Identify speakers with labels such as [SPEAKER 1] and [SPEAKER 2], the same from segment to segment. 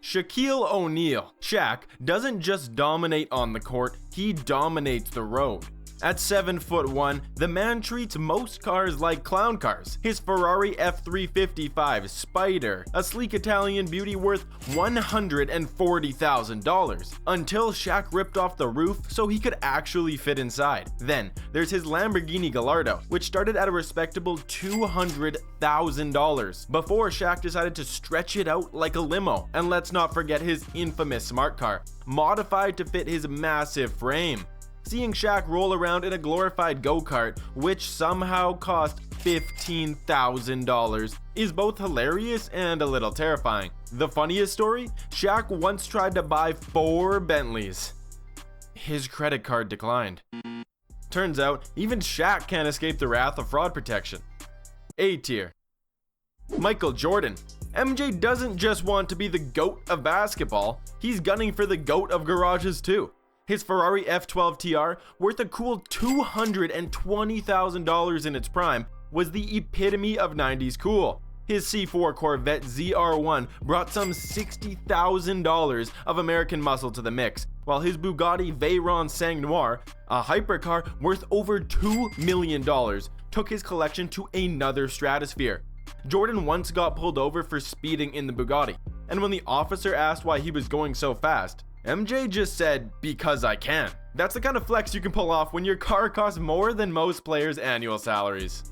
[SPEAKER 1] Shaquille O'Neil. Shaq doesn't just dominate on the court, he dominates the road. At 7'1", the man treats most cars like clown cars. His Ferrari F355 Spider, a sleek Italian beauty worth $140,000, until Shaq ripped off the roof so he could actually fit inside. Then there's his Lamborghini Gallardo, which started at a respectable $200,000 before Shaq decided to stretch it out like a limo. And let's not forget his infamous smart car, modified to fit his massive frame. Seeing Shaq roll around in a glorified go-kart, which somehow cost $15,000, is both hilarious and a little terrifying. The funniest story? Shaq once tried to buy 4 Bentleys. His credit card declined. Turns out, even Shaq can't escape the wrath of fraud protection. A tier. Michael Jordan. MJ doesn't just want to be the GOAT of basketball, he's gunning for the GOAT of garages too. His Ferrari F12 TR, worth a cool $220,000 in its prime, was the epitome of 90s cool. His C4 Corvette ZR1 brought some $60,000 of American muscle to the mix, while his Bugatti Veyron Sang Noir, a hypercar worth over $2 million, took his collection to another stratosphere. Jordan once got pulled over for speeding in the Bugatti, and when the officer asked why he was going so fast, MJ just said, "Because I can." That's the kind of flex you can pull off when your car costs more than most players' annual salaries.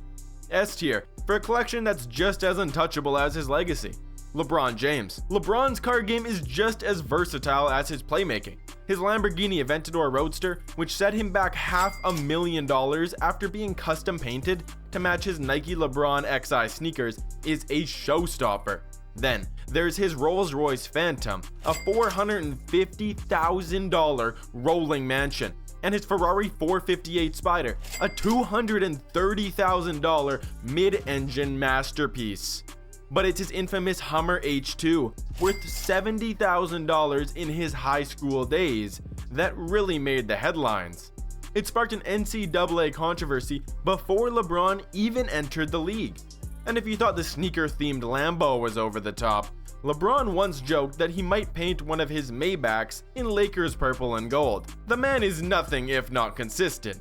[SPEAKER 1] S tier, for a collection that's just as untouchable as his legacy. LeBron James. LeBron's car game is just as versatile as his playmaking. His Lamborghini Aventador Roadster, which set him back $500,000 after being custom painted to match his Nike LeBron XI sneakers, is a showstopper. Then, there's his Rolls-Royce Phantom, a $450,000 rolling mansion, and his Ferrari 458 Spider, a $230,000 mid-engine masterpiece. But it's his infamous Hummer H2, worth $70,000 in his high school days, that really made the headlines. It sparked an NCAA controversy before LeBron even entered the league. And if you thought the sneaker-themed Lambo was over the top, LeBron once joked that he might paint one of his Maybachs in Lakers purple and gold. The man is nothing if not consistent.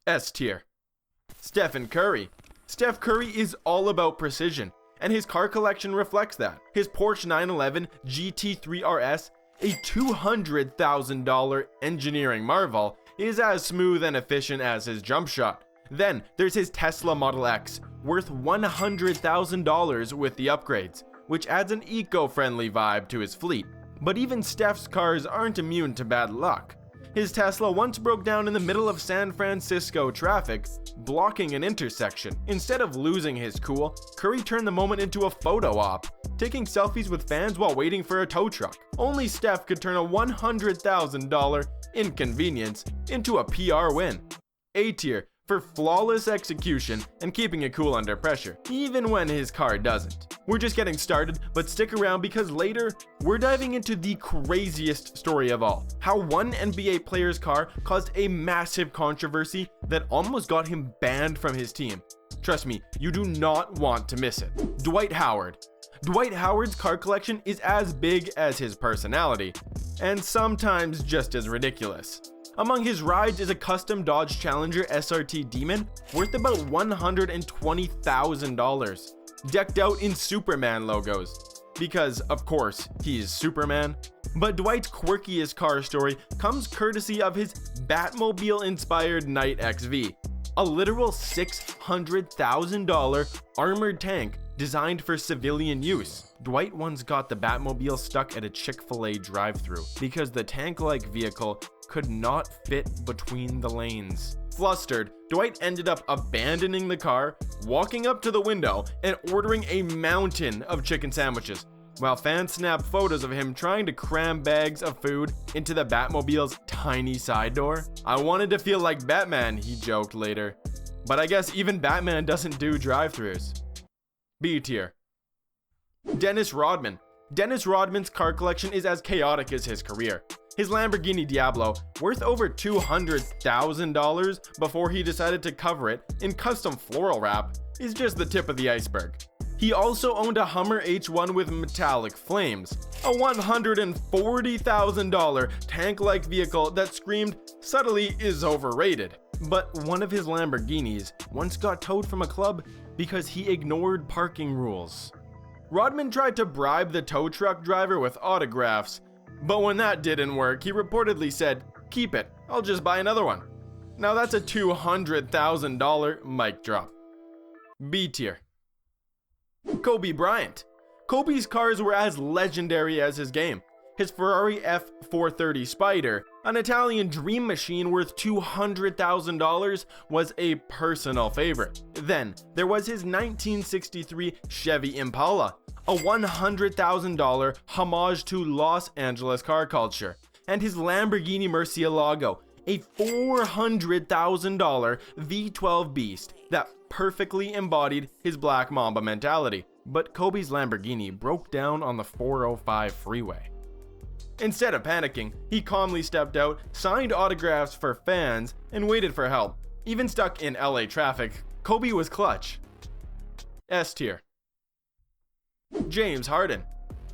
[SPEAKER 1] S tier. Stephen Curry. Steph Curry is all about precision, and his car collection reflects that. His Porsche 911 GT3 RS, a $200,000 engineering marvel, is as smooth and efficient as his jump shot. Then there's his Tesla Model X, worth $100,000 with the upgrades, which adds an eco-friendly vibe to his fleet. But even Steph's cars aren't immune to bad luck. His Tesla once broke down in the middle of San Francisco traffic, blocking an intersection. Instead of losing his cool, Curry turned the moment into a photo op, taking selfies with fans while waiting for a tow truck. Only Steph could turn a $100,000 inconvenience into a PR win. A tier, for flawless execution and keeping it cool under pressure, even when his car doesn't. We're just getting started, but stick around because later, we're diving into the craziest story of all. How one NBA player's car caused a massive controversy that almost got him banned from his team. Trust me, you do not want to miss it. Dwight Howard. Dwight Howard's car collection is as big as his personality, and sometimes just as ridiculous. Among his rides is a custom Dodge Challenger SRT Demon worth about $120,000, decked out in Superman logos, because of course he's Superman. But Dwight's quirkiest car story comes courtesy of his Batmobile-inspired Knight XV, a literal $600,000 armored tank designed for civilian use. Dwight once got the Batmobile stuck at a Chick-fil-A drive-thru because the tank-like vehicle could not fit between the lanes. Flustered, Dwight ended up abandoning the car, walking up to the window, and ordering a mountain of chicken sandwiches, while fans snapped photos of him trying to cram bags of food into the Batmobile's tiny side door. "I wanted to feel like Batman," he joked later. But I guess even Batman doesn't do drive-thrus. B tier. Dennis Rodman. Dennis Rodman's car collection is as chaotic as his career. His Lamborghini Diablo, worth over $200,000 before he decided to cover it in custom floral wrap, is just the tip of the iceberg. He also owned a Hummer H1 with metallic flames, a $140,000 tank-like vehicle that screamed subtly is overrated. But one of his Lamborghinis once got towed from a club because he ignored parking rules. Rodman tried to bribe the tow truck driver with autographs, but when that didn't work, he reportedly said, "Keep it, I'll just buy another one." Now that's a $200,000 mic drop. B tier. Kobe Bryant. Kobe's cars were as legendary as his game. His Ferrari F430 Spider, an Italian dream machine worth $200,000, was a personal favorite. Then there was his 1963 Chevy Impala, a $100,000 homage to Los Angeles car culture, and his Lamborghini Murcielago, a $400,000 V12 beast that perfectly embodied his Black Mamba mentality. But Kobe's Lamborghini broke down on the 405 freeway. Instead of panicking, he calmly stepped out, signed autographs for fans, and waited for help. Even stuck in LA traffic, Kobe was clutch. S tier. James Harden.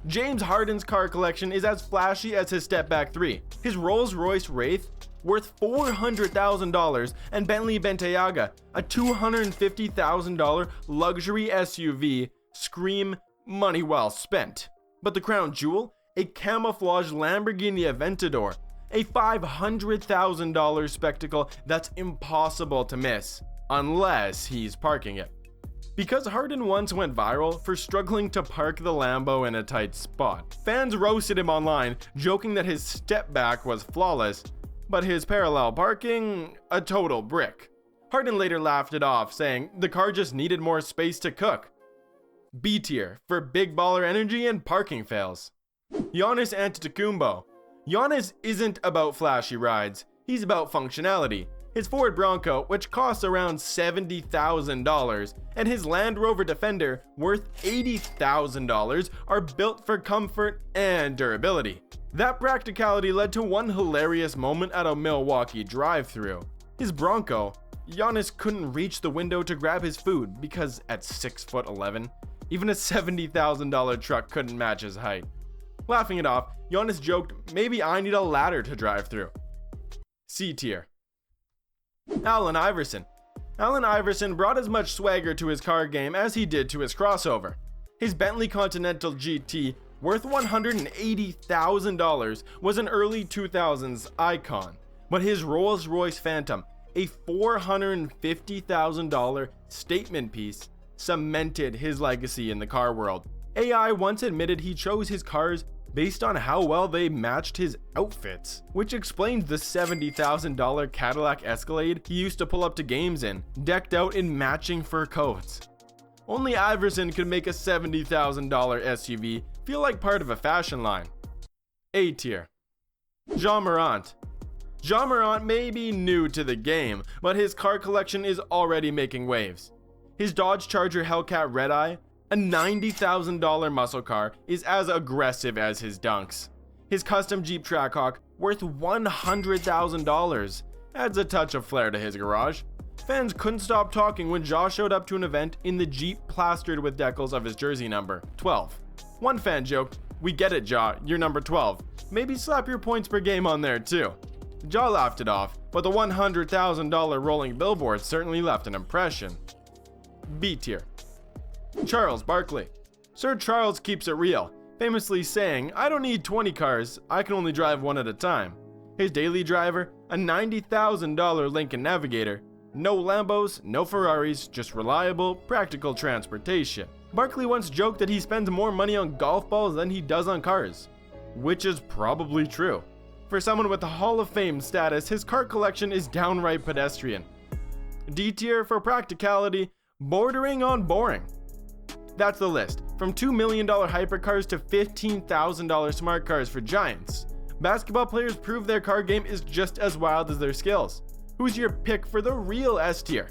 [SPEAKER 1] James Harden's car collection is as flashy as his step-back 3. His Rolls-Royce Wraith, worth $400,000, and Bentley Bentayga, a $250,000 luxury SUV, scream money well spent. But the crown jewel? A camouflage Lamborghini Aventador, a $500,000 spectacle that's impossible to miss, unless he's parking it. Because Harden once went viral for struggling to park the Lambo in a tight spot, fans roasted him online, joking that his step back was flawless, but his parallel parking, a total brick. Harden later laughed it off, saying the car just needed more space to cook. B tier for big baller energy and parking fails. Giannis Antetokounmpo. Giannis isn't about flashy rides, he's about functionality. His Ford Bronco, which costs around $70,000, and his Land Rover Defender, worth $80,000, are built for comfort and durability. That practicality led to one hilarious moment at a Milwaukee drive-thru. His Bronco, Giannis couldn't reach the window to grab his food because at 6'11", even a $70,000 truck couldn't match his height. Laughing it off, Giannis joked, "Maybe I need a ladder to drive through." C tier. Allen Iverson. Allen Iverson brought as much swagger to his car game as he did to his crossover. His Bentley Continental GT, worth $180,000, was an early 2000s icon, but his Rolls-Royce Phantom, a $450,000 statement piece, cemented his legacy in the car world. AI once admitted he chose his cars based on how well they matched his outfits, which explains the $70,000 Cadillac Escalade he used to pull up to games in, decked out in matching fur coats. Only Iverson could make a $70,000 SUV feel like part of a fashion line. A tier. Ja Morant. Ja Morant may be new to the game, but his car collection is already making waves. His Dodge Charger Hellcat Red Eye, a $90,000 muscle car, is as aggressive as his dunks. His custom Jeep Trackhawk, worth $100,000, adds a touch of flair to his garage. Fans couldn't stop talking when Ja showed up to an event in the Jeep plastered with decals of his jersey number, 12. One fan joked, "We get it, Ja, you're number 12. Maybe slap your points per game on there too." Ja laughed it off, but the $100,000 rolling billboard certainly left an impression. B tier. Charles Barkley. Sir Charles keeps it real, famously saying, "I don't need 20 cars, I can only drive one at a time." His daily driver, a $90,000 Lincoln Navigator. No Lambos, no Ferraris, just reliable, practical transportation. Barkley once joked that he spends more money on golf balls than he does on cars, which is probably true. For someone with a Hall of Fame status, his car collection is downright pedestrian. D tier for practicality, bordering on boring. That's the list, from $2 million hypercars to $15,000 smart cars for giants. Basketball players prove their car game is just as wild as their skills. Who's your pick for the real S tier?